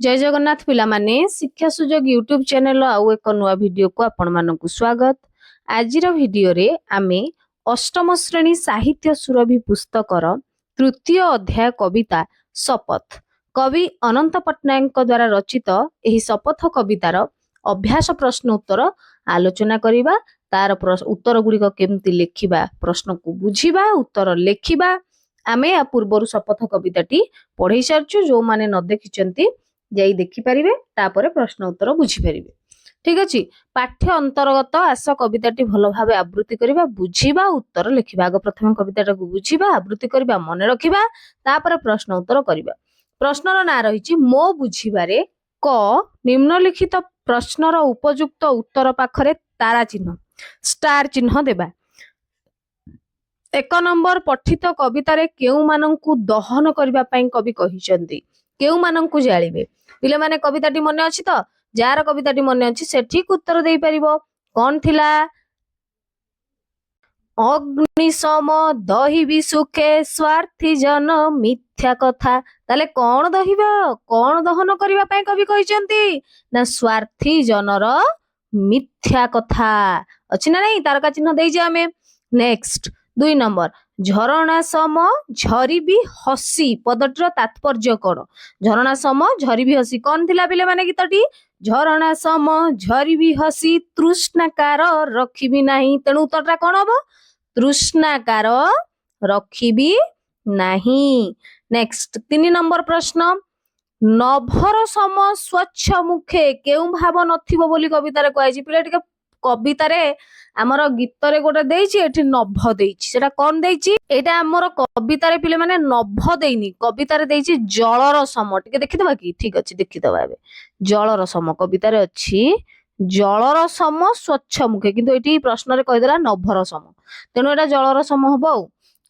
जय जगन्नाथ पिला माने शिक्षा सुजोग यूट्यूब चैनल आउ एक नुआ वीडियो को आपण मानकु स्वागत। आजिर वीडियो रे आमे अष्टम श्रेणी साहित्य सुरभि पुस्तकर तृतीय अध्याय कविता शपथ कवि अनंत पट्टनायक द्वारा रचित एही शपथ कवितार अभ्यास प्रश्न उत्तर आलोचना करिबा। तार उत्तर गुड़िक केमती लेखिबा, प्रश्न को बुझिबा, उत्तर लेखिबा। आमे आ पूर्वर शपथ कविताटी पढ़ई सारछु। जो माने न देखिचंती जाई देखि परिबे, तापर प्रश्न उत्तर बुझी परिबे। ठीक अछि। पाठ्य अंतर्गत आस कविताटी भल भाबे आवृत्ति करिबा, बुझिबा, उत्तर लिखिबा। आग प्रथम कविताटा को बुझिबा, आवृत्ति करिबा, मने रखिबा, तापर प्रश्न उत्तर करिबा। प्रश्नर ना रहिछि मो बुझिबारे क निम्नलिखित प्रश्नर उपयुक्त उत्तर पाखरे तारा चिन्ह स्टार चिन्ह देबा। एक नंबर पठित कवितारे केउ मानंकु दहन करिबा पई कवि कहिसंती, केउ मानंकु जाळिबे। पिले माने कविताटी मने अछि तो, जार कविताटी मने अछि से ठीक उत्तर देई परिबो। कोन थिला? अग्नि सम दहिबी सुखे स्वार्थी जन मिथ्या कथा। ताले कोन दहिबा, कोन दहन करिबा पई कवि कहिसंती ना स्वार्थी जनर मिथ्या कथा अछि ना नहीं, तारका चिन्ह देई जे हमें। नेक्स्ट 2 नंबर झरणा सम झरी भी हसी पदटर तात्पर्य कोन? झरणा सम झरी भी हसी कोन थिला पिले माने गीतटी? झरणा सम झरी भी हसी तृष्णाकार रखिबी नाही। तेणु उत्तरटा कोन हबो? तृष्णाकार रखिबी नाही। नेक्स्ट 3 नंबर प्रश्न नभर सम स्वच्छ मुखे केउ भाव नथिबो बोली कवितारे कहैछि। पिले टिके कवितारे आमर गीतरे गोटे देइछि, एठी नभ देइछि। सेटा कोन देइछि? एटा आमर कवितारे पिले माने नभ देइनि, कवितारे देइछि जलर सम। टिके देखिदबा कि? ठीक अछि, देखिदबा एबे। जलर सम कवितारे अछि जलर सम स्वच्छ मुखे, किंतु एठी प्रश्न रे कहि देला नभर सम। तेनु एटा जलर सम हबो।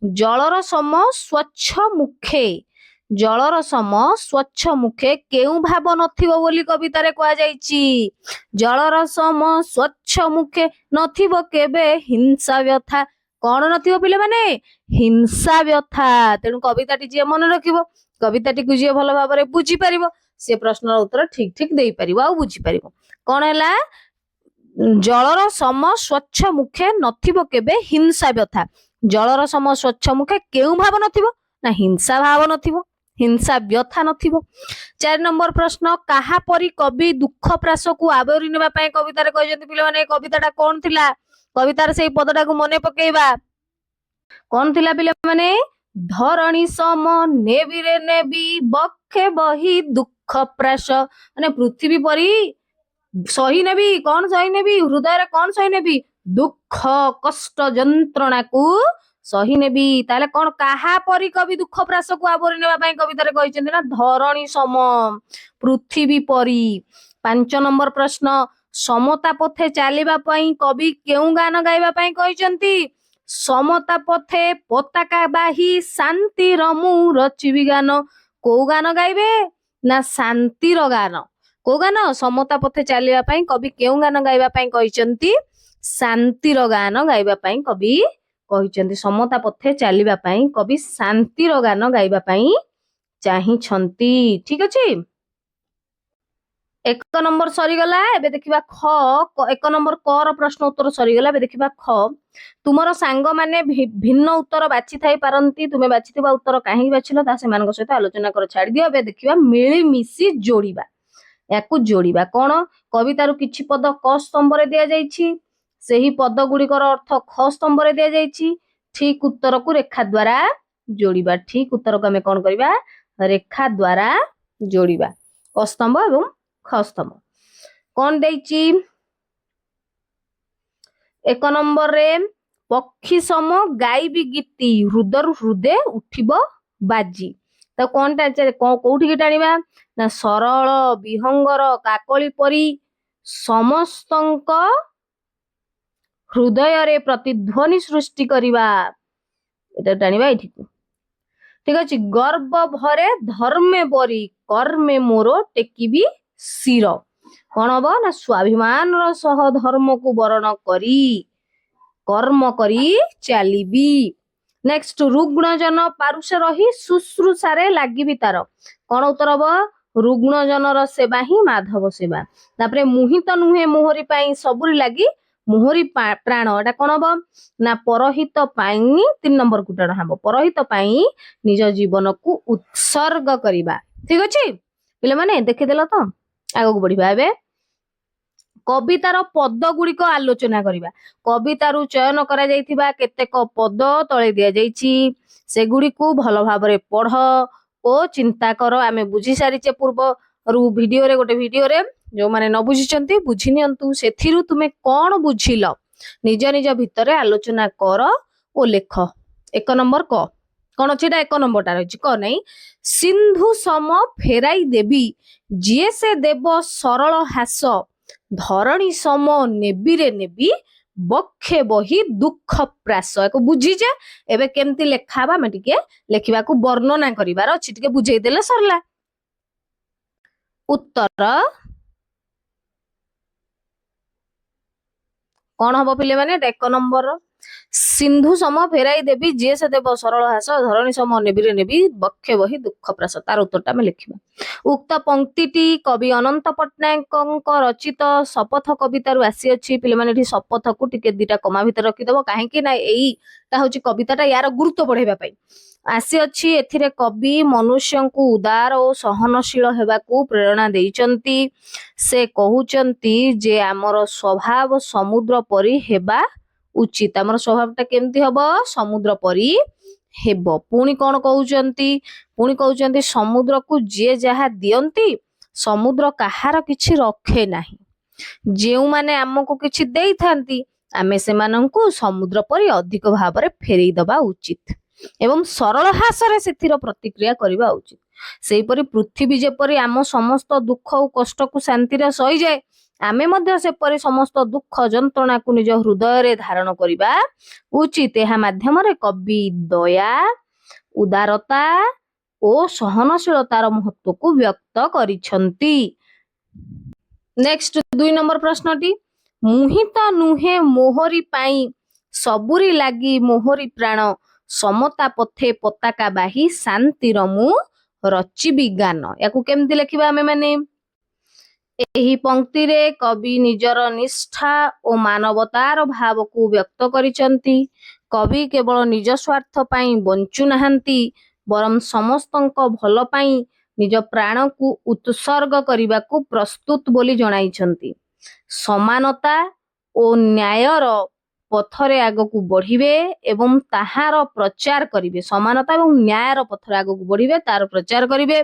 जलर सम स्वच्छ मुखे, जलर सम स्वच्छ मुखे केउ भाव नथिबो बोली कवितारे कहा जाइछि। जलर सम स्वच्छ मुखे नथिबो केबे हिंसा व्यथा। कोन नथिबो पिले माने? हिंसा व्यथा। तेणु कविताटी जे मन रखिबो, कविताटी को जे भल भाबरे बुझी परिबो, से प्रश्नर उत्तर ठीक ठीक देई परिबो आ बुझी परिबो। कोन हैला? जलर सम स्वच्छ मुखे नथिबो केबे हिंसा व्यथा। जलर सम स्वच्छ मुखे केउ भाव नथिबो ना हिंसा भाव नथिबो, हिंसा व्यथा नथिबो। 4 नंबर प्रश्न काहा परी कवि दुख प्रास को आवरी नेबा पई कवितारे कहिसंती पिले माने कविताटा कोन थिला? कवितार सेई पदटा को मने पकेइबा। कोन थिला पिले माने? धरणी सम नेबी रे नेबी बखे बही दुख प्रास। माने पृथ्वी परी सही नेबी। कोन सही नेबी? हृदय रे कोन सही नेबी? दुख कष्ट जंत्रणा को सही नेबी। ताले कोन काहा परी कवि दुख प्रास को आवरी नेबा पई कवितारे कहिसंती ना धरणी सम पृथ्वी परी। 5 नंबर प्रश्न समता पथे चालिबा पई कवि केउ गान गाइबा पई कहिसंती? समता पथे पताका बाही शांति रमु रचिबी गान। को गान गाइबे ना शांतिर गान। को गान? समता पथे चालिबा पई कवि केउ गान गाइबा पई कहिसंती? शांतिर गान गाइबा पई कवि कहिसंती। समता पथे चालिबा पई कवि शांतिर गान गाइबा पई चाहिछंती। ठीक अछि। 1 नंबर सरी गला। एबे देखिबा ख। 1 नंबर क र प्रश्न उत्तर सरी गला। एबे देखिबा ख। तुमर सांग माने भिन्न उत्तर बाछि थाई पारंती, तुमे बाछिथिबा उत्तर काहे बाछिलो ता सेमानक सहित आलोचना कर छाडी दियो। एबे देखिबा मिली मिसी जोड़ीबा, याकू जोड़ीबा। कोन? कवितारु किछि पद क स्तंभ रे दिया जाइछि, सेही पद गुड़िकर अर्थ ख स्तंभ रे दिया जाइछि। ठीक उत्तर को रेखा द्वारा जोड़ीबा। ठीक उत्तर को हमें कोन करिबा? रेखा द्वारा जोड़ीबा। क स्तंभ एवं ख स्तंभ कोन देइछि? 1 नंबर रे पक्षी सम गाइबी गीति हृदय हृदय उठिबो बाजी। तो कोन टा कोउठी के टाणीबा ना सरल विहंगर काकली परी समस्तंक हृदय रे प्रतिध्वनि सृष्टि करिबा। एटा टाणीबा एठी। ठीक अछि। गर्व भरे धर्मे बरी कर्मे मोरो टेकिबी सिर। कोन हबो ना स्वाभिमान रो सह धर्म को वर्ण करी कर्म करी चालिबी। नेक्स्ट रुग्ण जन पारुष रही शुश्रूषारे लागिबी तार। कोन उत्तर हबो? ରୁଗ୍ଣ ଜନର ସେବା ହିଁ ମାଧବ ସେବା। ତାପରେ ମୁହିଁ ତ ନୁହେଁ ମୋହରି ପାଇଁ ସବୁରି ଲାଗି ମୋହରି ପ୍ରାଣ, ଏଟା କଣ ହବ ନା ପରହିତ ପାଇଁ 3 ନମ୍ବର କୁଟଣ ହବ, ପରହିତ ପାଇଁ ନିଜ ଜୀବନକୁ ଉତ୍ସର୍ଗ କରିବା। ଠିକ ଅଛି ପିଲାମାନେ, ଦେଖିଦେଲ ତ? ଆଗକୁ ବଢିବା। ଏବେ କବିତାର ପଦ ଗୁଡିକ ଆଲୋଚନା କରିବା। କବିତାରୁ ଚୟନ କରାଯାଇଥିବା କେତେକ ପଦ ତଳେ ଦିଆଯାଇଛି, ସେଗୁଡିକୁ ଭଲ ଭାବରେ ପଢ ଓ ଚିନ୍ତା କର। ଆମେ ବୁଝି ସାରିଛେ ପୂର୍ବରୁ ଭିଡିଓରେ, ଗୋଟେ ଭିଡିଓରେ, ଯୋଉମାନେ ନ ବୁଝିଛନ୍ତି ବୁଝି ନିଅନ୍ତୁ। ସେଥିରୁ ତୁମେ କଣ ବୁଝିଲ ନିଜ ନିଜ ଭିତରେ ଆଲୋଚନା କର ଓ ଲେଖ। 1 ନମ୍ବର କ କଣ ଅଛି? ଏଟା 1 ନମ୍ବରଟା ରହିଛି। କ ନାଇଁ, ସିନ୍ଧୁ ସମ ଫେରାଇ ଦେବି ଯିଏ ସେ ଦେବ ସରଳ ହାସ, ଧରଣୀ ସମ ନେବିରେ ନେବି ବକ୍ଷେ ବହି ଦୁଃଖ ପ୍ରାସ। ୟାକୁ ବୁଝିଛେ, ଏବେ କେମିତି ଲେଖା ହବା ଆମେ ଟିକେ ଲେଖିବାକୁ ବର୍ଣ୍ଣନା କରିବାର ଅଛି, ଟିକେ ବୁଝେଇଦେଲେ ସରିଲା। ଉତ୍ତର କଣ ହବ ପିଲାମାନେ? 1 ନମ୍ବର, ସିନ୍ଧୁ ସମ ଫେରାଇ ଦେବି ଯିଏ ସେ ଦେବ ସରଳ ହାସ, ଧରଣୀ ସମ ନେବିରେ ନେବି ବକ୍ଷେ ବହି ଦୁଃଖ ପ୍ରାସ। ତାର ଉତ୍ତରଟା ଆମେ ଲେଖିବା। ଉକ୍ତ ପଂକ୍ତିଟି କବି ଅନନ୍ତ ପଟ୍ଟନାୟକଙ୍କ ରଚିତ ଶପଥ କବିତାରୁ ଆସିଅଛି। ପିଲାମାନେ ଏଠି ଶପଥକୁ ଟିକେ 2ଟା କମା ଭିତରେ ରଖିଦବ, କାହିଁକି ନା ଏଇଟା ହଉଛି କବିତାଟା, ୟାର ଗୁରୁତ୍ୱ ବଢେଇବା ପାଇଁ ଆସିଅଛି। ଏଥିରେ କବି ମନୁଷ୍ୟଙ୍କୁ ଉଦାର ଓ ସହନଶୀଳ ହେବାକୁ ପ୍ରେରଣା ଦେଇଛନ୍ତି। ସେ କହୁଛନ୍ତି ଯେ ଆମର ସ୍ୱଭାବ ସମୁଦ୍ର ପରି ହେବା ଉଚିତ। ଆମର ସ୍ୱଭାବଟା କେମିତି ହବ? ସମୁଦ୍ର ପରି ହେବ। ପୁଣି କଣ କହୁଛନ୍ତି? ପୁଣି କହୁଛନ୍ତି ସମୁଦ୍ରକୁ ଯିଏ ଯାହା ଦିଅନ୍ତି ସମୁଦ୍ର କାହାର କିଛି ରଖେ ନାହିଁ। ଯେଉଁମାନେ ଆମକୁ କିଛି ଦେଇଥାନ୍ତି ଆମେ ସେମାନଙ୍କୁ ସମୁଦ୍ର ପରି ଅଧିକ ଭାବରେ ଫେରେଇ ଦବା ଉଚିତ ଏବଂ ସରଳ ହାସରେ ସେଥିର ପ୍ରତିକ୍ରିୟା କରିବା ଉଚିତ। ସେହିପରି ପୃଥିବୀ ଯେପରି ଆମ ସମସ୍ତ ଦୁଃଖ ଓ କଷ୍ଟକୁ ଶାନ୍ତିରେ ସହିଯାଏ, ଆମେ ମଧ୍ୟ ସେପରି ସମସ୍ତ ଦୁଃଖ ଯନ୍ତ୍ରଣାକୁ ନିଜ ହୃଦୟରେ ଧାରଣ କରିବା ଉଚିତ। ଏହା ମାଧ୍ୟମରେ କବି ଦୟା, ଉଦାରତା ଓ ସହନଶୀଳତାର ମହତ୍ୱକୁ ବ୍ୟକ୍ତ କରିଛନ୍ତି। ନେକ୍ସଟ 2 ନମ୍ବର ପ୍ରଶ୍ନଟି, ମୁହିଁ ତ ନୁହେଁ ମୋହରି ପାଇଁ ସବୁରି ଲାଗି ମୋହରି ପ୍ରାଣ, ସମତା ପଥେ ପତାକା ବାହି ଶାନ୍ତିର ମୁଁ ରଚିବି ଗାନ। ୟାକୁ କେମିତି ଲେଖିବା ଆମେ ମାନେ? ଏହି ପଂକ୍ତିରେ କବି ନିଜର ନିଷ୍ଠା ଓ ମାନବତାର ଭାବକୁ ବ୍ୟକ୍ତ କରିଛନ୍ତି। କବି କେବଳ ନିଜ ସ୍ୱାର୍ଥ ପାଇଁ ବଞ୍ଚୁ ନାହାନ୍ତି, ବରଂ ସମସ୍ତଙ୍କ ଭଲ ପାଇଁ ନିଜ ପ୍ରାଣକୁ ଉତ୍ସର୍ଗ କରିବାକୁ ପ୍ରସ୍ତୁତ ବୋଲି ଜଣାଇଛନ୍ତି। ସମାନତା ଓ ନ୍ୟାୟର ପଥରେ ଆଗକୁ ବଢିବେ ଏବଂ ତାହାର ପ୍ରଚାର କରିବେ। ସମାନତା ଏବଂ ନ୍ୟାୟର ପଥରେ ଆଗକୁ ବଢିବେ, ତାର ପ୍ରଚାର କରିବେ।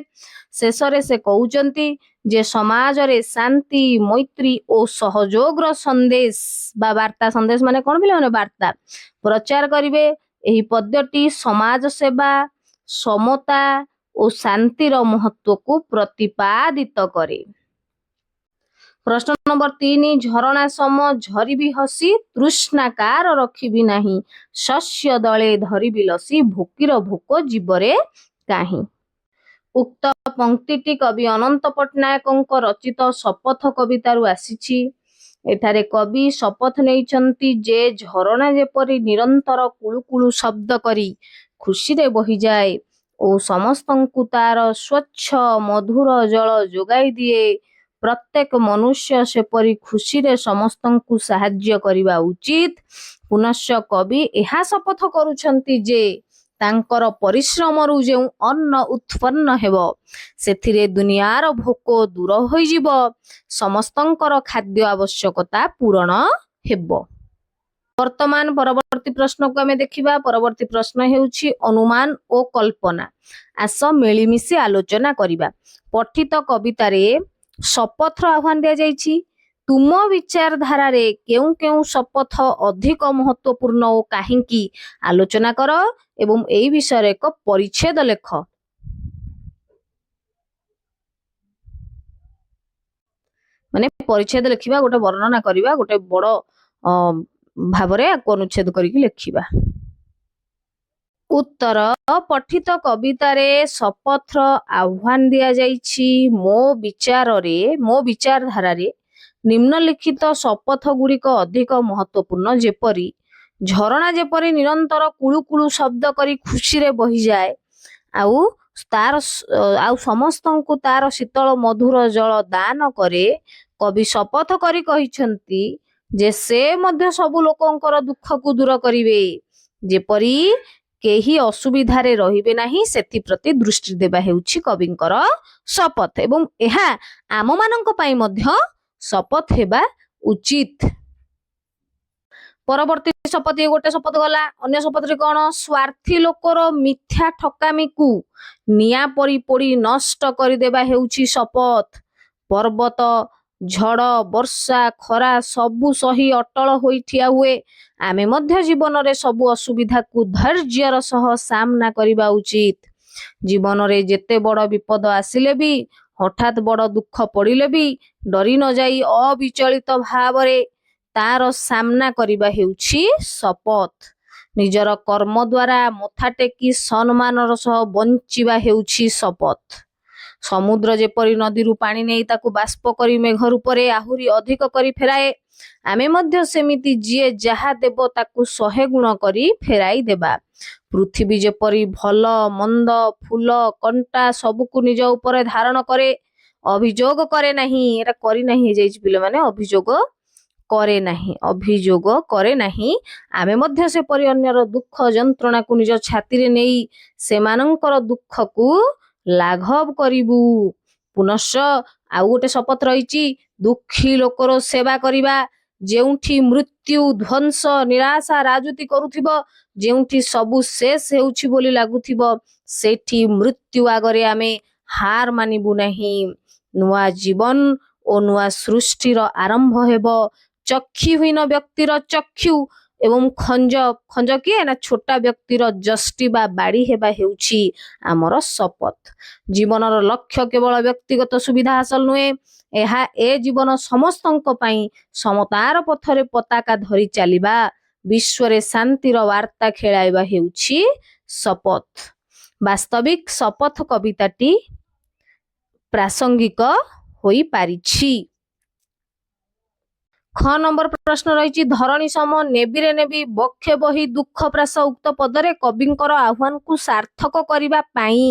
ଶେଷରେ ସେ କହୁଛନ୍ତି ଯେ ସମାଜରେ ଶାନ୍ତି, ମୈତ୍ରୀ ଓ ସହଯୋଗର ସନ୍ଦେଶ ବା ବାର୍ତ୍ତା, ସନ୍ଦେଶ ମାନେ କଣ ପିଲାମାନେ? ବାର୍ତ୍ତା ପ୍ରଚାର କରିବେ। ଏହି ପଦ୍ୟଟି ସମାଜ ସେବା, ସମତା ଓ ଶାନ୍ତିର ମହତ୍ୱକୁ ପ୍ରତିପାଦିତ କରେ। ପ୍ରଶ୍ନ ନମ୍ବର 3, ଝରଣା ସମ ଝରିବି ହସି, ତୃଷ୍ଣାକାର ରଖିବି ନାହିଁ, ଶସ୍ୟ ଦଳେ ଧରିବି ଲସି, ଭୋକିର ଭୋକ ଜୀବରେ କାହିଁ। ଉକ୍ତ ପଂକ୍ତିଟି କବି ଅନନ୍ତ ପଟ୍ଟନାୟକଙ୍କ ରଚିତ ଶପଥ କବିତାରୁ ଆସିଛି। ଏଠାରେ କବି ଶପଥ ନେଇଛନ୍ତି ଯେ ଝରଣା ଯେପରି ନିରନ୍ତର କୁଳୁକୁଳୁ ଶବ୍ଦ କରି ଖୁସିରେ ବହିଯାଏ ଓ ସମସ୍ତଙ୍କୁ ତାର ସ୍ୱଚ୍ଛ ମଧୁର ଜଳ ଯୋଗାଇ ଦିଏ, ପ୍ରତ୍ୟେକ ମନୁଷ୍ୟ ସେପରି ଖୁସିରେ ସମସ୍ତଙ୍କୁ ସାହାଯ୍ୟ କରିବା ଉଚିତ। ପୁନଶ୍ଚ କବି ଏହା ଶପଥ କରୁଛନ୍ତି ଯେ ତାଙ୍କର ପରିଶ୍ରମରୁ ଯେଉଁ ଅନ୍ନ ଉତ୍ପନ୍ନ ହେବ ସେଥିରେ ଦୁନିଆର ଭୋକ ଦୂର ହୋଇଯିବ, ସମସ୍ତଙ୍କର ଖାଦ୍ୟ ଆବଶ୍ୟକତା ପୂରଣ ହେବ। ବର୍ତ୍ତମାନ ପରବର୍ତ୍ତୀ ପ୍ରଶ୍ନକୁ ଆମେ ଦେଖିବା। ପରବର୍ତ୍ତୀ ପ୍ରଶ୍ନ ହେଉଛି ଅନୁମାନ ଓ କଳ୍ପନା। ଆସ ମିଳିମିଶି ଆଲୋଚନା କରିବା। ପଠିତ କବିତାରେ ଶପଥର ଆହ୍ୱାନ ଦିଆଯାଇଛି। ତୁମ ବିଚାରଧାରାରେ କେଉଁ କେଉଁ ଶପଥ ଅଧିକ ମହତ୍ୱପୂର୍ଣ୍ଣ ଓ କାହିଁକି ଆଲୋଚନା କର ଏବଂ ଏହି ବିଷୟରେ ଏକ ପରିଚ୍ଛେଦ ଲେଖ। ମାନେ ପରିଚ୍ଛେଦ ଲେଖିବା, ଗୋଟେ ବର୍ଣ୍ଣନା କରିବା, ଗୋଟେ ବଡ ଭାବରେ ଅନୁଚ୍ଛେଦ କରିକି ଲେଖିବା। ଉତ୍ତର, ପଠିତ କବିତାରେ ଶପଥର ଆହ୍ୱାନ ଦିଆଯାଇଛି। ମୋ ବିଚାରଧାରାରେ ନିମ୍ନଲିଖିତ ଶପଥ ଗୁଡିକ ଅଧିକ ମହତ୍ୱପୂର୍ଣ୍ଣ, ଯେପରି ଝରଣା ଯେପରି ନିରନ୍ତର କୁଳୁ କୁଳୁ ଶବ୍ଦ କରି ଖୁସିରେ ବହିଯାଏ ଆଉ ଆଉ ସମସ୍ତଙ୍କୁ ତାର ଶୀତଳ ମଧୁର ଜଳ ଦାନ କରେ। କବି ଶପଥ କରି କହିଛନ୍ତି ଯେ ସେ ମଧ୍ୟ ସବୁ ଲୋକଙ୍କର ଦୁଃଖକୁ ଦୂର କରିବେ, ଯେପରି କେହି ଅସୁବିଧାରେ ରହିବେ ନାହିଁ ସେଥିପ୍ରତି ଦୃଷ୍ଟି ଦେବା ହେଉଛି କବିଙ୍କର ଶପଥ ଏବଂ ଏହା ଆମମାନଙ୍କ ପାଇଁ ମଧ୍ୟ ଶପଥ ହେବା ଉଚିତ। ପରବର୍ତ୍ତୀ ଶପଥ, ଗୋଟେ ଶପଥ ଗଲା। ଅନ୍ୟ ଶପଥରେ କଣ? ସ୍ୱାର୍ଥୀ ଲୋକର ମିଥ୍ୟା ଠକାମିକୁ ନିଆଁ ପରି ପୋଡ଼ି ନଷ୍ଟ କରିଦେବା ହେଉଛି ଶପଥ। ପର୍ବତ, ଝଡ଼, ବର୍ଷା, ଖରା ସବୁ ସହି ଅଟଳ ହୋଇ ଠିଆ ହୁଏ। ଆମେ ମଧ୍ୟ ଜୀବନରେ ସବୁ ଅସୁବିଧାକୁ ଧୈର୍ଯ୍ୟର ସହ ସାମ୍ନା କରିବା ଉଚିତ। ଜୀବନରେ ଯେତେ ବଡ଼ ବିପଦ ଆସିଲେ ବି, ହଠାତ୍ ବଡ଼ ଦୁଃଖ ପଡ଼ିଲେ ବି ଡରି ନ ଯାଇ ଅବିଚଳିତ ଭାବରେ ତାର ସାମ୍ନା କରିବା ହେଉଛି ଶପଥ। ନିଜର କର୍ମ ଦ୍ୱାରା ମଥା ଟେକି ସମ୍ମାନର ସହ ବଞ୍ଚିବା ହେଉଛି ଶପଥ। ସମୁଦ୍ର ଯେପରି ନଦୀରୁ ପାଣି ନେଇ ତାକୁ ବାଷ୍ପ କରି ମେଘ ରୂପରେ ଆହୁରି ଅଧିକ କରି ଫେରାଏ, ଆମେ ମଧ୍ୟ ସେମିତି ଯିଏ ଯାହା ଦେବ ତାକୁ 100 ଗୁଣ କରି ଫେରାଇ ଦେବା। ପୃଥିବୀ ଯେପରି ଭଲ ମନ୍ଦ, ଫୁଲ, କଣ୍ଟା ସବୁକୁ ନିଜ ଉପରେ ଧାରଣ କରେ, ଅଭିଯୋଗ କରେ ନାହିଁ। ଏଟା କରିନାହିଁ ହେଇଯାଇଛି ପିଲାମାନେ, ଅଭିଯୋଗ କରେ ନାହିଁ। ଆମେ ମଧ୍ୟ ସେପରି ଅନ୍ୟର ଦୁଃଖ ଯନ୍ତ୍ରଣାକୁ ନିଜ ଛାତିରେ ନେଇ ସେମାନଙ୍କର ଦୁଃଖକୁ ଲାଘବ କରିବୁ। ପୁନଶ୍ଚ ଆଉ ଗୋଟେ ଶପଥ ରହିଛି, ଦୁଃଖୀ ଲୋକର ସେବା କରିବା। ଯେଉଁଠି ମୃତ୍ୟୁ, ଧ୍ୱଂସ, ନିରାଶା ରାଜୁତି କରୁଥିବ, ଯେଉଁଠି ସବୁ ଶେଷ ହେଉଛି ବୋଲି ଲାଗୁଥିବ, ସେଠି ମୃତ୍ୟୁ ଆଗରେ ଆମେ ହାର ମାନିବୁ ନାହିଁ। ନୂଆ ଜୀବନ ଓ ନୂଆ ସୃଷ୍ଟିର ଆରମ୍ଭ ହେବ। ଚକ୍ଷୁହୀନ ବ୍ୟକ୍ତିର ଚକ୍ଷୁ ଏବଂ ଖଞ୍ଜ କିଏ ନା ଛୋଟା ବ୍ୟକ୍ତିର ଯଷ୍ଟି ବା ବାଡ଼ି ହେବା ହେଉଛି ଆମର ଶପଥ। ଜୀବନର ଲକ୍ଷ୍ୟ କେବଳ ବ୍ୟକ୍ତିଗତ ସୁବିଧା ହାସଲ ନୁହେଁ, ଏହା ଏ ଜୀବନ ସମସ୍ତଙ୍କ ପାଇଁ ସମତାର ପଥରେ ପତାକା ଧରି ଚାଲିବା, ବିଶ୍ୱରେ ଶାନ୍ତିର ବାର୍ତ୍ତା ଖେଳାଇବା ହେଉଛି ଶପଥ। ବାସ୍ତବିକ ଶପଥ କବିତାଟି ପ୍ରାସଙ୍ଗିକ ହୋଇପାରିଛି। ଖ ନମ୍ବର ପ୍ରଶ୍ନ ରହିଛି, ଧରଣୀ ସମ ନେବିରେ ନେବି ବକ୍ଷେ ବହି ଦୁଃଖ ପ୍ରାସ ଉକ୍ତ ପଦରେ କବିଙ୍କର ଆହ୍ୱାନକୁ ସାର୍ଥକ କରିବା ପାଇଁ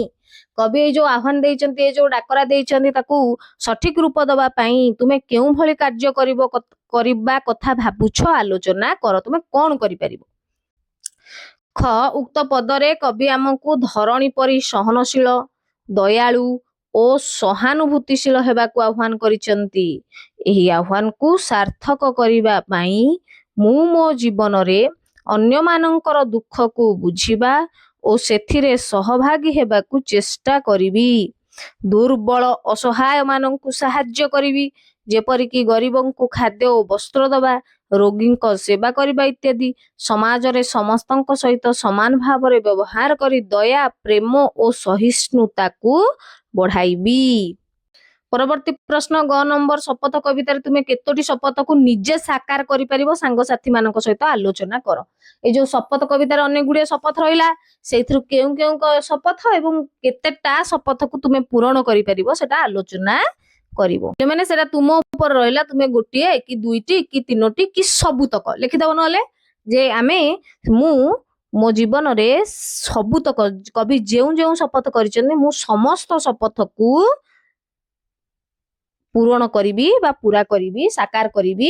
କବି ଏଇ ଯୋଉ ଆହ୍ୱାନ ଦେଇଛନ୍ତି, ଏଇ ଯୋଉ ଡାକରା ଦେଇଛନ୍ତି, ତାକୁ ସଠିକ ରୂପ ଦେବା ପାଇଁ ତୁମେ କେଉଁ ଭଳି କାର୍ଯ୍ୟ କରିବା କଥା ଭାବୁଛ ଆଲୋଚନା କର। ତୁମେ କଣ କରିପାରିବ? ଖ ଉକ୍ତ ପଦରେ କବି ଆମକୁ ଧରଣୀ ପରି ସହନଶୀଳ, ଦୟାଳୁ ଓ ସହାନୁଭୂତିଶୀଳ ହେବାକୁ ଆହ୍ୱାନ କରିଛନ୍ତି। ଏହି ଆହ୍ୱାନକୁ ସାର୍ଥକ କରିବା ପାଇଁ ମୁଁ ମୋ ଜୀବନରେ ଅନ୍ୟମାନଙ୍କର ଦୁଃଖକୁ ବୁଝିବା ଓ ସେଥିରେ ସହଭାଗୀ ହେବାକୁ ଚେଷ୍ଟା କରିବି। ଦୁର୍ବଳ ଅସହାୟମାନଙ୍କୁ ସାହାଯ୍ୟ କରିବି, ଯେପରିକି ଗରିବଙ୍କୁ ଖାଦ୍ୟ ଓ ବସ୍ତ୍ର ଦେବା, ରୋଗୀଙ୍କ ସେବା କରିବା ଇତ୍ୟାଦି। ସମାଜରେ ସମସ୍ତଙ୍କ ସହିତ ସମାନ ଭାବରେ ବ୍ୟବହାର କରି ଦୟା, ପ୍ରେମ ଓ ସହିଷ୍ଣୁତାକୁ ବଢାଇବି। ପରବର୍ତ୍ତୀ ପ୍ରଶ୍ନ, ଗ ନମ୍ବର ଶପଥ କବିତାରେ ତୁମେ କେତୋଟି ଶପଥକୁ ନିଜେ ସାକାର କରିପାରିବ ସାଙ୍ଗସାଥୀ ମାନଙ୍କ ସହିତ ଆଲୋଚନା କର। ଏଇ ଯୋଉ ଶପଥ କବିତାରେ ଅନେକ ଗୁଡିଏ ଶପଥ ରହିଲା, ସେଇଥିରୁ କେଉଁ କେଉଁ ଶପଥ ଏବଂ କେତେଟା ଶପଥକୁ ତୁମେ ପୂରଣ କରିପାରିବ ସେଟା ଆଲୋଚନା କରିବ। ମାନେ ସେଟା ତୁମ ଉପରେ ରହିଲା, ତୁମେ ଗୋଟିଏ କି ଦୁଇଟି କି ତିନୋଟି କି ସବୁତକ ଲେଖିଦବ। ନହେଲେ ଯେ ମୁଁ ମୋ ଜୀବନରେ ସବୁତକ କବି ଯେଉଁ ଯେଉଁ ଶପଥ କରିଛନ୍ତି ମୁଁ ସମସ୍ତ ଶପଥକୁ ପୂରଣ କରିବି ବା ପୁରା କରିବି, ସାକାର କରିବି,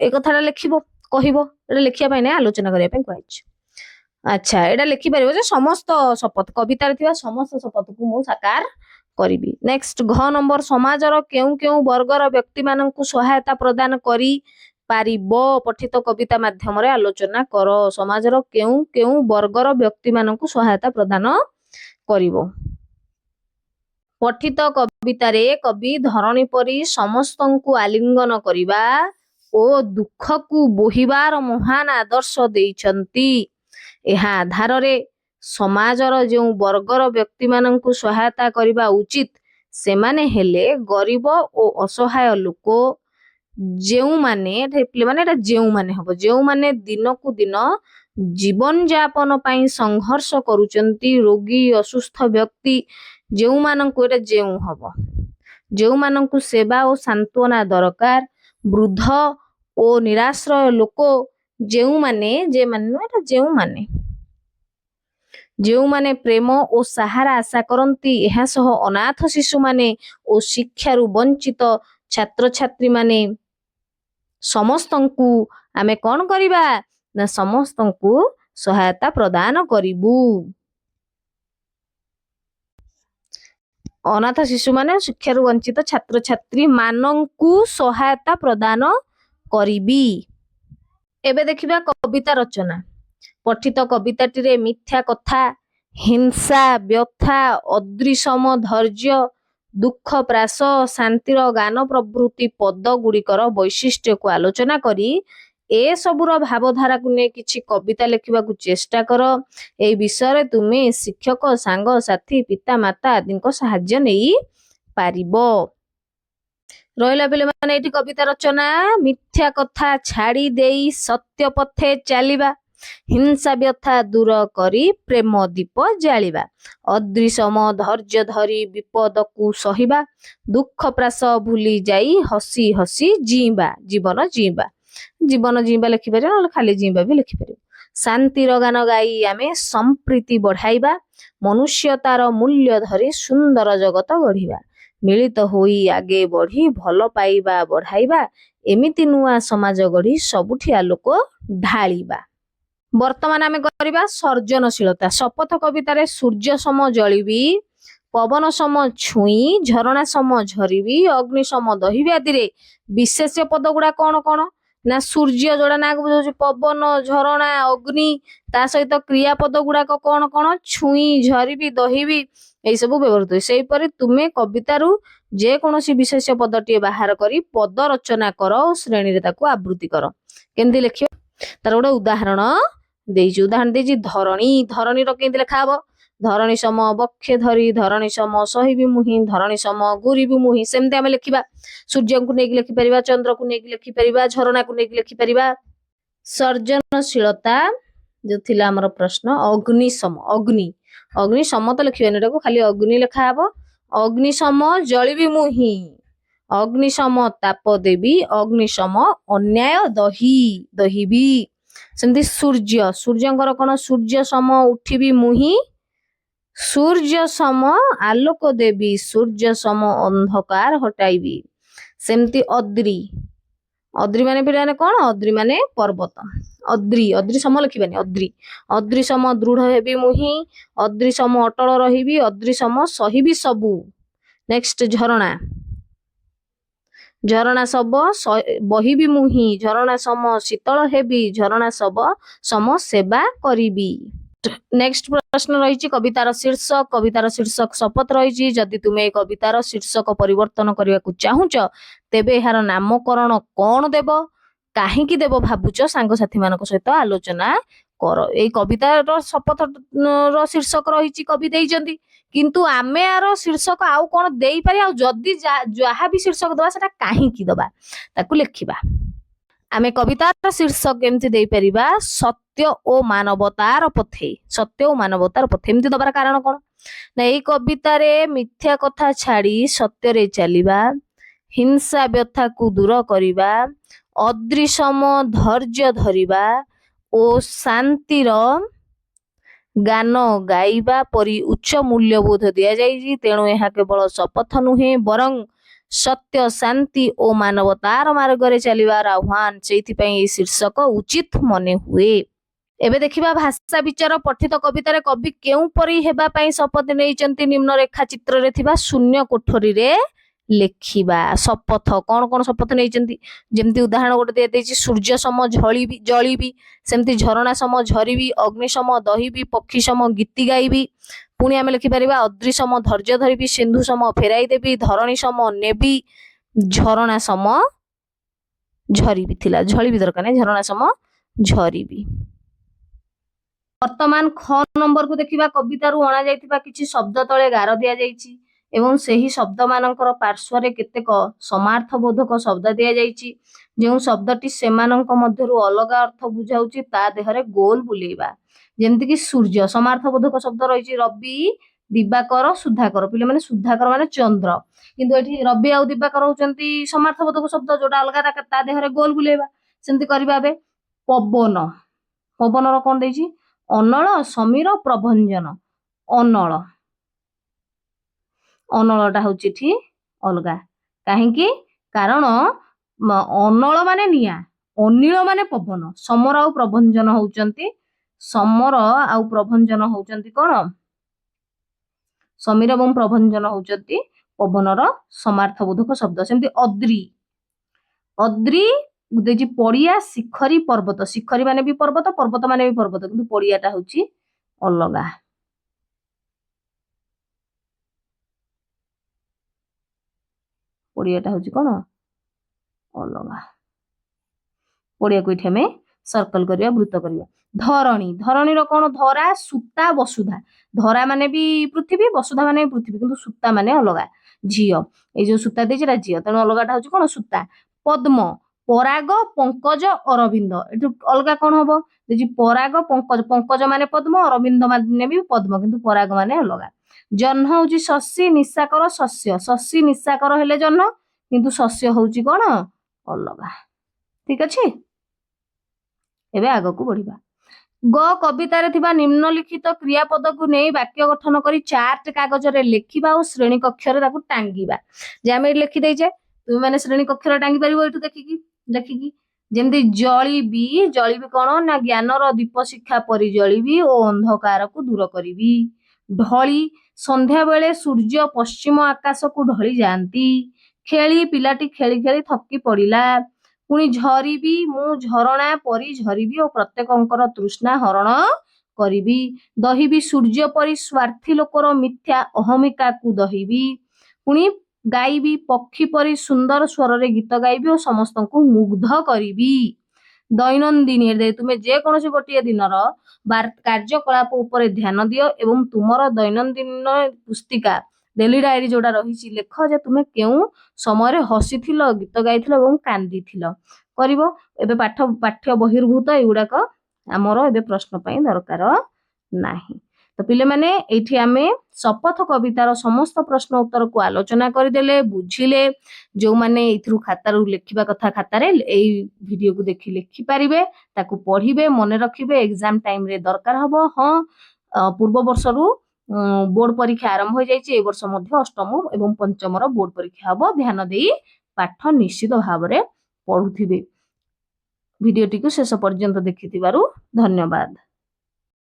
ଏ କଥାଟା ଲେଖିବ, କହିବ। ଏଟା ଲେଖିବା ପାଇଁ ନାହିଁ, ଆଲୋଚନା କରିବା ପାଇଁ କୁହାଯାଇଛି। ଆଚ୍ଛା, ଏଟା ଲେଖିପାରିବ ଯେ ସମସ୍ତ ଶପଥ, କବିତାରେ ଥିବା ସମସ୍ତ ଶପଥକୁ ମୁଁ ସାକାର କରିବି। ନେକ୍ସଟ, ଘ ନମ୍ବର ସମାଜର କେଉଁ କେଉଁ ବର୍ଗର ବ୍ୟକ୍ତିମାନଙ୍କୁ ସହାୟତା ପ୍ରଦାନ କରି ପାରିବ ପଠିତ କବିତା ମାଧ୍ୟମରେ ଆଲୋଚନା କର। ସମାଜର କେଉଁ କେଉଁ ବର୍ଗର ବ୍ୟକ୍ତିମାନଙ୍କୁ ସହାୟତା ପ୍ରଦାନ କରିବ। ପଠିତ କବିତାରେ କବି ଧରଣୀ ପରି ସମସ୍ତଙ୍କୁ ଆଲିଙ୍ଗନ କରିବା ଓ ଦୁଃଖକୁ ବୋହିବାର ମହାନ ଆଦର୍ଶ ଦେଇଛନ୍ତି। ଏହା ଆଧାରରେ ସମାଜର ଯେଉଁ ବର୍ଗର ବ୍ୟକ୍ତିମାନଙ୍କୁ ସହାୟତା କରିବା ଉଚିତ ସେମାନେ ହେଲେ ଗରିବ ଓ ଅସହାୟ ଲୋକ, ଯେଉଁମାନେ ଦିନକୁ ଦିନ ଜୀବନ ଯାପନ ପାଇଁ ସଂଘର୍ଷ କରୁଛନ୍ତି, ରୋଗୀ, ଅସୁସ୍ଥ ବ୍ୟକ୍ତି, ଯେଉଁମାନଙ୍କୁ ସେବା ଓ ସାନ୍ତ୍ୱନା ଦରକାର, ବୃଦ୍ଧ ଓ ନିରାଶ୍ରୟ ଲୋକ, ଯେଉଁମାନେ ପ୍ରେମ ଓ ସାହାରା ଆଶା କରନ୍ତି, ଏହା ସହ ଅନାଥ ଶିଶୁମାନେ ଓ ଶିକ୍ଷାରୁ ବଞ୍ଚିତ ଛାତ୍ରଛାତ୍ରୀମାନେ ସମସ୍ତଙ୍କୁ ଆମେ କଣ କରିବା ନା ସମସ୍ତଙ୍କୁ ସହାୟତା ପ୍ରଦାନ କରିବୁ। ଅନାଥ ଶିଶୁମାନେ ଶିକ୍ଷାରୁ ବଞ୍ଚିତ ଛାତ୍ରଛାତ୍ରୀ ମାନଙ୍କୁ ସହାୟତା ପ୍ରଦାନ କରିବି। ଏବେ ଦେଖିବା କବିତା ରଚନା। ପଠିତ କବିତାଟିରେ ମିଥ୍ୟା କଥା, ହିଂସା, ବ୍ୟଥା, ଅଦ୍ରିସମ ଧୈର୍ଯ୍ୟ, ଦୁଃଖ ପ୍ରାସ, ଶାନ୍ତିର ଗାନ ପ୍ରଭୃତି ପଦ ଗୁଡ଼ିକର ବୈଶିଷ୍ଟ୍ୟକୁ ଆଲୋଚନା କରି ଏସବୁର ଭାବଧାରାକୁ ନେଇ କିଛି କବିତା ଲେଖିବାକୁ ଚେଷ୍ଟା କର। এই ବିଷୟରେ ତୁମେ ଶିକ୍ଷକ, ସାଙ୍ଗସାଥୀ, ପିତାମାତା ଆଦିଙ୍କ ସାହାଯ୍ୟ ନେଇ ପାରିବ। ରହିଲା ପିଲାମାନେ ଏଠି କବିତା ରଚନା। ମିଥ୍ୟା କଥା ଛାଡ଼ି ଦେଇ ସତ୍ୟ ପଥେ ଚାଲିବା, ହିଂସା ବ୍ୟଥା ଦୂର କରି ପ୍ରେମ ଦୀପ ଜାଳିବା, ଅଦ୍ରିସମ ଧୈର୍ଯ୍ୟ ଧରି ବିପଦକୁ ସହିବା, ଦୁଃଖ ପ୍ରାସ ଭୁଲି ଯାଇ ହସି ହସି ଜିଇବା, ଜୀବନ ଜିଇବା। ଜୀବନ ଜିଇବା ଲେଖିପାରିବ, ନହେଲେ ଖାଲି ଜିଇବା ବି ଲେଖିପାରିବ। ଶାନ୍ତିର ଗାନ ଗାଇ ଆମେ ସମ୍ପ୍ରୀତି ବଢାଇବା, ମନୁଷ୍ୟତାର ମୂଲ୍ୟ ଧରି ସୁନ୍ଦର ଜଗତ ଗଢିବା, ମିଳିତ ହୋଇ ଆଗେ ବଢି ଭଲ ପାଇବା ବଢାଇବା, ଏମିତି ନୂଆ ସମାଜ ଗଢି ସବୁଠି ଆଲୋକ ଢାଳିବା। ବର୍ତ୍ତମାନ ଆମେ କରିବା ସର୍ଜନଶୀଳତା। ଶପଥ କବିତାରେ ସୂର୍ଯ୍ୟ ସମ ଜଳିବି, ପବନ ସମ ଛୁଇଁ, ଝରଣା ସମ ଝରିବି, ଅଗ୍ନି ସମ ଦହିବି ଆଦିରେ ବିଶେଷ୍ୟ ପଦ ଗୁଡା କଣ କଣ ନା ସୂର୍ଯ୍ୟ ଯୋଉଟା ନାକୁ ବୁଝାଉଛି, ପବନ, ଝରଣା, ଅଗ୍ନି, ତା ସହିତ କ୍ରିୟାପଦ ଗୁଡାକ କଣ କଣ ଛୁଇଁ, ଝରିବି, ଦହିବି, ଏଇ ସବୁ ବ୍ୟବହୃତ ହୁଏ। ସେହିପରି ତୁମେ କବିତାରୁ ଯେକୌଣସି ବିଶେଷ୍ୟ ପଦଟିଏ ବାହାର କରି ପଦ ରଚନା କର ଓ ଶ୍ରେଣୀରେ ତାକୁ ଆବୃତ୍ତି କର। କେମିତି ଲେଖିବ ତାର ଗୋଟେ ଉଦାହରଣ ଦେଇଛି। ଉଦାହରଣ ଦେଇଛି ଧରଣୀ। ଧରଣୀର କେମିତି ଲେଖା ହବ? ଧରଣୀ ସମ ବକ୍ଷେ ଧରି, ଧରଣୀ ସମ ସହିବି ମୁହିଁ, ଧରଣୀ ସମ ଗୁରିବି ମୁହିଁ। ସେମିତି ଆମେ ଲେଖିବା। ସୂର୍ଯ୍ୟଙ୍କୁ ନେଇକି ଲେଖିପାରିବା, ଚନ୍ଦ୍ରକୁ ନେଇକି ଲେଖିପାରିବା, ଝରଣାକୁ ନେଇକି ଲେଖିପାରିବା। ସର୍ଜନଶୀଳତା ଯୋଉ ଥିଲା ଆମର ପ୍ରଶ୍ନ, ଅଗ୍ନି ସମ। ଅଗ୍ନି ଅଗ୍ନି ସମ ତ ଲେଖିବାନି, ଏଟାକୁ ଖାଲି ଅଗ୍ନି ଲେଖା ହବ। ଅଗ୍ନି ସମ ଜଳିବି ମୁହିଁ, ଅଗ୍ନି ସମ ତାପ ଦେବି, ଅଗ୍ନି ସମ ଅନ୍ୟାୟ ଦହିବି। ସେମିତି ସୂର୍ଯ୍ୟ। ସୂର୍ଯ୍ୟଙ୍କର କଣ? ସୂର୍ଯ୍ୟ ସମ ଉଠିବି ମୁହିଁ, ସୂର୍ଯ୍ୟ ସମ ଆଲୋକ ଦେବି, ସୂର୍ଯ୍ୟ ସମ ଅନ୍ଧକାର ହଟାଇବି। ସେମିତି ଅଦ୍ରି। ଅଦ୍ରି ମାନେ ପିଲାମାନେ କଣ? ଅଦ୍ରି ମାନେ ପର୍ବତ। ଅଦ୍ରି ସମ ଲେଖିବାନି, ଅଦ୍ରି। ଅଦ୍ରି ସମ ଦୃଢ ହେବି ମୁହିଁ, ଅଦ୍ରି ସମ ଅଟଳ ରହିବି, ଅଦ୍ରି ସମ ସହିବି ସବୁ। ନେକ୍ସଟ ଝରଣା। ଝରଣା ସବ ବହିବି ମୁହିଁ, ଝରଣା ସମ ଶୀତଳ ହେବି, ଝରଣା ସମ ସେବା କରିବି। ନେକ୍ସଟ ପ୍ରଶ୍ନ ରହିଛି କବିତାର ଶୀର୍ଷକ। କବିତାର ଶୀର୍ଷକ ଶପଥ ରହିଛି। ଯଦି ତୁମେ এই କବିତାର ଶୀର୍ଷକ ପରିବର୍ତ୍ତନ କରିବାକୁ ଚାହୁଁଛ, ତେବେ ଏହାର ନାମକରଣ କଣ ଦେବ, କାହିଁକି ଦେବ ଭାବୁଛ, ସାଙ୍ଗସାଥୀ ମାନଙ୍କ ସହିତ ଆଲୋଚନା କର। ଏଇ କବିତାର ଶପଥର ଶୀର୍ଷକ ରହିଛି, କବି ଦେଇଛନ୍ତି, କିନ୍ତୁ ଆମେ ଆର ଶୀର୍ଷକ ଆଉ କଣ ଦେଇପାରିବା, ଆଉ ଯଦି ଯାହା ବି ଶୀର୍ଷକ ଦବା ସେଟା କାହିଁକି ଦବା ତାକୁ ଲେଖିବା। ଆମେ କବିତାର ଶୀର୍ଷକ କେମିତି ଦେଇପାରିବା? ସତ୍ୟ ଓ ମାନବତାର ପଥେ। ସତ୍ୟ ଓ ମାନବତାର ପଥେ ଏମିତି ଦବାର କାରଣ କଣ ନା ଏଇ କବିତାରେ ମିଥ୍ୟା କଥା ଛାଡ଼ି ସତ୍ୟରେ ଚାଲିବା, ହିଂସା ବ୍ୟଥାକୁ ଦୂର କରିବା, ଅଦ୍ରିସମ ଧୈର୍ଯ୍ୟ ଧରିବା ଓ ଶାନ୍ତିର ଗାନ ଗାଇବା ପରି ଉଚ୍ଚ ମୂଲ୍ୟବୋଧ ଦିଆଯାଇଛି। ତେଣୁ ଏହା କେବଳ ଶପଥ ନୁହେଁ, ବରଂ ସତ୍ୟ, ଶାନ୍ତି ଓ ମାନବତାର ମାର୍ଗରେ ଚାଲିବାର ଆହ୍ୱାନ। ସେଇଥିପାଇଁ ଏହି ଶୀର୍ଷକ ଉଚିତ ମନେ ହୁଏ। ଏବେ ଦେଖିବା ଭାଷା ବିଚାର। ପଠିତ କବିତାରେ କବି କେଉଁପରି ହେବା ପାଇଁ ଶପଥ ନେଇଛନ୍ତି ନିମ୍ନ ରେଖା ଚିତ୍ରରେ ଥିବା ଶୂନ୍ୟ କୋଠରୀରେ ଲେଖିବା। ଶପଥ କଣ କଣ ଶପଥ ନେଇଛନ୍ତି? ଯେମିତି ଉଦାହରଣ ଗୋଟେ ଦିଆଯାଇଛି, ସୂର୍ଯ୍ୟ ସମ ଜଳିବି, ସେମିତି ଝରଣା ସମ ଝରିବି, ଅଗ୍ନି ସମ ଦହିବି, ପକ୍ଷୀ ସମ ଗୀତି ଗାଇବି। ପୁଣି ଆମେ ଲେଖିପାରିବା ଅଦ୍ରି ସମ ଧୈର୍ଯ୍ୟ ଧରିବି, ସିନ୍ଧୁ ସମ ଫେରାଇ ଦେବି, ଧରଣୀ ସମ ନେବି, ଝରଣା ସମ ଝରିବି। ଥିଲା ଝଳିବି ଦରକାର ନାହିଁ, ଝରଣା ସମ ଝରିବି। ବର୍ତ୍ତମାନ ଖ ନମ୍ବରକୁ ଦେଖିବା। କବିତାରୁ ଅଣାଯାଇଥିବା କିଛି ଶବ୍ଦ ତଳେ ଗାର ଦିଆଯାଇଛି ଏବଂ ସେହି ଶବ୍ଦ ମାନଙ୍କର ପାର୍ଶ୍ୱରେ କେତେକ ସମାର୍ଥବୋଧକ ଶବ୍ଦ ଦିଆଯାଇଛି। ଯେଉଁ ଶବ୍ଦଟି ସେମାନଙ୍କ ମଧ୍ୟରୁ ଅଲଗା ଅର୍ଥ ବୁଝାଉଛି ତା ଦେହରେ ଗୋଲ ବୁଲେଇବା। ଯେମିତିକି ସୂର୍ଯ୍ୟ, ସମାର୍ଥବୋଧକ ଶବ୍ଦ ରହିଛି ରବି, ଦିବାକର, ସୁଧାକର। ପିଲାମାନେ ସୁଧାକର ମାନେ ଚନ୍ଦ୍ର, କିନ୍ତୁ ଏଠି ରବି ଆଉ ଦିବାକର ହଉଛନ୍ତି ସମାର୍ଥବୋଧକ ଶବ୍ଦ, ଯୋଉଟା ଅଲଗା ତା ଦେହରେ ଗୋଲ ବୁଲେଇବା। ସେମିତି କରିବା। ଏବେ ପବନ। ପବନର କଣ ଦେଇଛି? ଅନଳ ସମୀର ପ୍ରଭଞ୍ଜନ ଅନଳ ଅନଳଟା ହଉଛି ଏଠି ଅଲଗା କାହିଁକି କାରଣ ଅନଳ ମାନେ ନିଆଁ ଅନିଳ ମାନେ ପବନ ସମର ଆଉ ପ୍ରଭଞ୍ଜନ ହଉଛନ୍ତି ସମର ଆଉ ପ୍ରଭଞ୍ଜନ ହଉଛନ୍ତି କଣ ସମୀର ଏବଂ ପ୍ରଭଞ୍ଜନ ହଉଛନ୍ତି ପବନର ସମାର୍ଥବୋଧକ ଶବ୍ଦ ସେମିତି ଅଦ୍ରି ଅଦ୍ରି ଦେଇଛି ପଡିଆ ଶିଖରୀ ପର୍ବତ ଶିଖରୀ ମାନେ ବି ପର୍ବତ ପର୍ବତ ମାନେ ବି ପର୍ବତ କିନ୍ତୁ ପଡିଆଟା ହଉଛି ଅଲଗା ପଡିଆଟା ହଉଛି କଣ ଅଲଗା ପଡିଆକୁ ଏଠି ଆମେ सर्कल करिया वृत्त करिया धरणी धरणीर कौन धरा सूता वसुधा धरा माने भी पृथ्वी वसुधा माने भी पृथ्वी किंतु सूता माने अलगा झील ए जो सूता देछि रा झील तेणु अलगाटा होछि कोन सूता पद्म पराग पंकज अरविंद एटु अलगा कोन हबो देछि पराग पंकज पंकज माने पद्म अरविंद माने भी पद्म किंतु पराग माने अलगा जह्न होछि शस्य निशाकर शस्य शस्य निशाकर हेले जह्न किंतु शस्य होछि कोन अलगा ठीक अछि एबे आगकू बढ़िबा ग कवितार थिबा निम्नलिखित क्रियापद को नहीं वाक्य गठन करी चार्ट कागज रे लेखिबा और श्रेणी कक्ष रे ताकू टांगीबा जे आमे लेखि देइछे तुम माने श्रेणी कक्ष रे टांगी परिबो एटू देखिकी जेमती जळीबी कोन ना ज्ञानर दीप शिक्षा परि जळीबी ओ अंधकार को दूर करिबी ढळी संध्या बेले सूर्य पश्चिम आकाश को ढळी जांती खेली पिलाटी खेली खेली थकी पड़िला पुणी झरीबी मु झरणा परी झरीबी और प्रत्येकंकर तृष्णा हरण करिबी दहिबी सूर्य परी स्वार्थी लोकर मिथ्या अहमिका को दहिबी पुणी गाइबी पक्षी परी सुंदर स्वर रे गीत गाइबी और समस्त को मुग्ध करिबी दैनंदिनी तुमे जे कोनोसी गोटे दिनर कार्यकलाप उपरे ध्यान दियो एवं तुमर दैनंदिन पुस्तिका डेली डायरी जोड़ा रही लेख जे तुमे केउ समय हसी गीत गाई और कांदी करिवो एबे पाठ्य बहिर्भूत एगुड़ाक आमर एबे प्रश्न पाई दरकार नाही तो पिले माने एठी आमे शपथ कवितार समस्त प्रश्न उत्तर को आलोचना करदेले बुझिले जो माने एथरु खातारु लेखिबा कथा खातारे एई वीडियो को देखि लिखि पारिबे ताकू पढिबे मने रखिबे एग्जाम टाइम रे दरकार हबो हां पूर्व वर्षरु बोर्ड परीक्षा आरंभ हो जाइए ए वर्ष मध्य अष्टम एवं पंचम बोर्ड परीक्षा हम ध्यान दे पाठ निश्चित भाव में पढ़ुथिबे वीडियो टी को शेष पर्यंत देखि धन्यवाद।